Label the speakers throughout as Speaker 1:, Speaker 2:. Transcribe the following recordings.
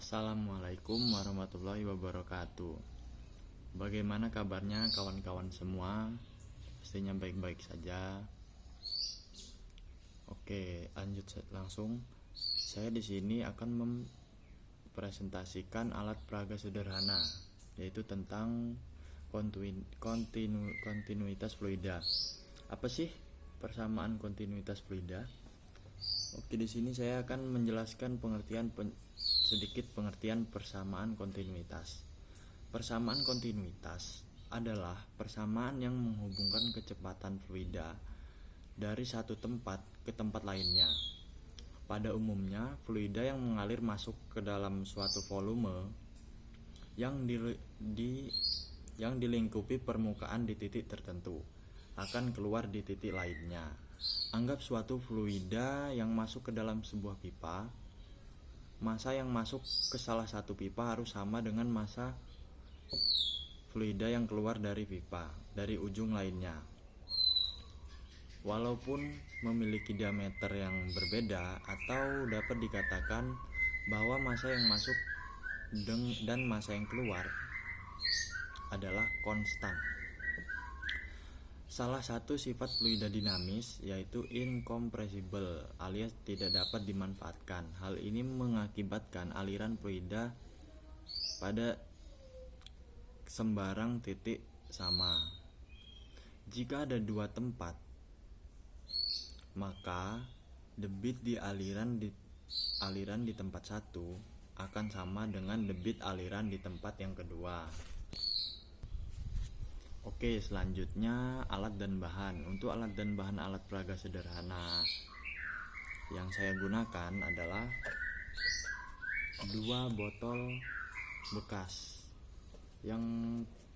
Speaker 1: Assalamualaikum warahmatullahi wabarakatuh. Bagaimana kabarnya kawan-kawan semua? Pastinya baik-baik saja. Oke, lanjut langsung. Saya di sini akan mempresentasikan alat peraga sederhana, yaitu tentang kontinuitas fluida. Apa sih persamaan kontinuitas fluida? Oke, di sini saya akan menjelaskan sedikit pengertian persamaan kontinuitas. Persamaan kontinuitas adalah persamaan yang menghubungkan kecepatan fluida dari satu tempat ke tempat lainnya. Pada umumnya, fluida yang mengalir masuk ke dalam suatu volume yang dilingkupi permukaan di titik tertentu akan keluar di titik lainnya. Anggap suatu fluida yang masuk ke dalam sebuah pipa. Massa yang masuk ke salah satu pipa harus sama dengan massa fluida yang keluar dari pipa dari ujung lainnya. Walaupun memiliki diameter yang berbeda, atau dapat dikatakan bahwa massa yang masuk dan massa yang keluar adalah konstan. Salah satu sifat fluida dinamis yaitu incompressible alias tidak dapat dimanfaatkan. Hal ini mengakibatkan aliran fluida pada sembarang titik sama. Jika ada dua tempat, maka debit di aliran di tempat satu akan sama dengan debit aliran di tempat yang kedua. Oke, selanjutnya alat dan bahan. Untuk alat dan bahan alat peraga sederhana yang saya gunakan adalah 2 botol bekas yang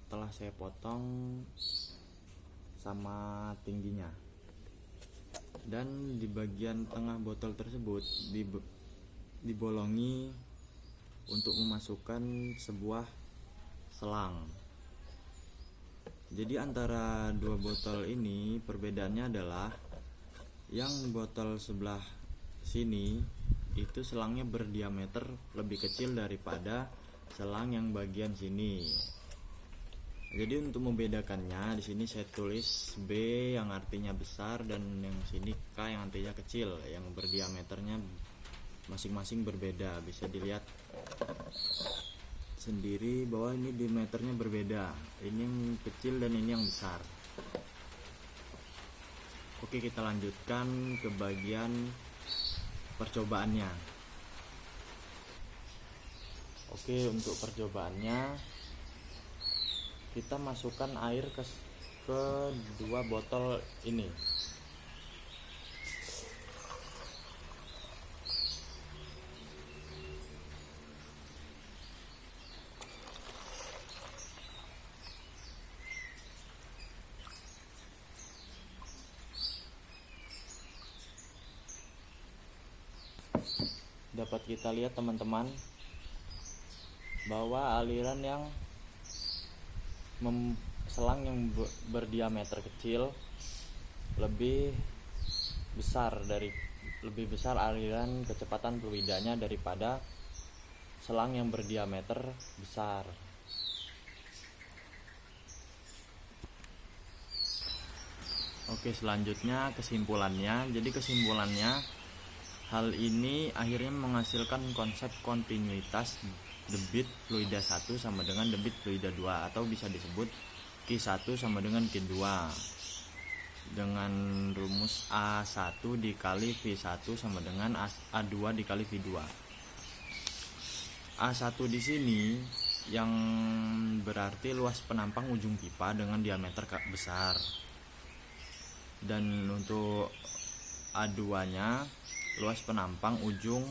Speaker 1: telah saya potong sama tingginya, dan di bagian tengah botol tersebut dibolongi untuk memasukkan sebuah selang. Jadi antara 2 botol ini perbedaannya adalah yang botol sebelah sini itu selangnya berdiameter lebih kecil daripada selang yang bagian sini. Jadi untuk membedakannya di sini saya tulis B yang artinya besar dan yang sini K yang artinya kecil, yang berdiameternya masing-masing berbeda. Bisa dilihat sendiri bahwa ini diameternya berbeda, ini yang kecil dan ini yang besar. Oke, kita lanjutkan ke bagian percobaannya. Oke, untuk percobaannya kita masukkan air ke 2 botol ini. Dapat kita lihat teman-teman bahwa aliran yang selang yang berdiameter kecil lebih besar aliran kecepatan fluidanya daripada selang yang berdiameter besar. Oke, selanjutnya kesimpulannya. Jadi kesimpulannya, hal ini akhirnya menghasilkan konsep kontinuitas debit fluida 1 sama dengan debit fluida 2, atau bisa disebut Q1 sama dengan Q2 dengan rumus A1 dikali V1 sama dengan A2 dikali V2. A1 di sini yang berarti luas penampang ujung pipa dengan diameter besar, dan untuk A2-nya luas penampang ujung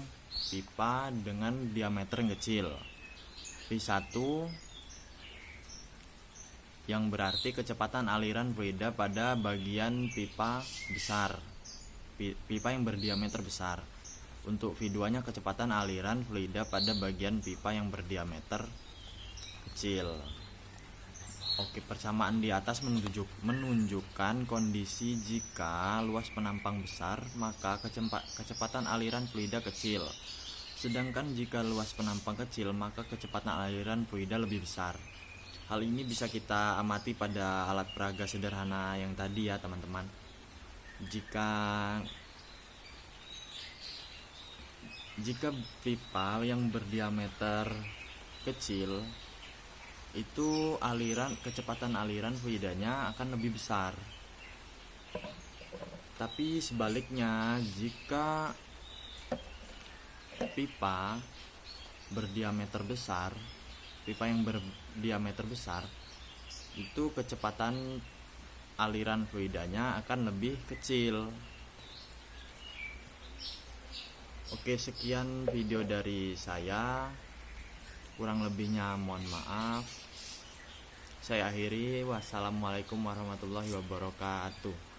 Speaker 1: pipa dengan diameter yang kecil. V1 yang berarti kecepatan aliran fluida pada bagian pipa besar, pipa yang berdiameter besar. Untuk V2-nya kecepatan aliran fluida pada bagian pipa yang berdiameter kecil. Oke, persamaan di atas menunjukkan kondisi jika luas penampang besar, maka kecepatan aliran fluida kecil. Sedangkan jika luas penampang kecil, maka kecepatan aliran fluida lebih besar. Hal ini bisa kita amati pada alat peraga sederhana yang tadi ya teman-teman. Jika pipa yang berdiameter kecil, itu kecepatan aliran fluidanya akan lebih besar. Tapi sebaliknya, jika pipa yang berdiameter besar, itu kecepatan aliran fluidanya akan lebih kecil. Oke, sekian video dari saya. Kurang lebihnya mohon maaf. Saya akhiri. Wassalamualaikum warahmatullahi wabarakatuh.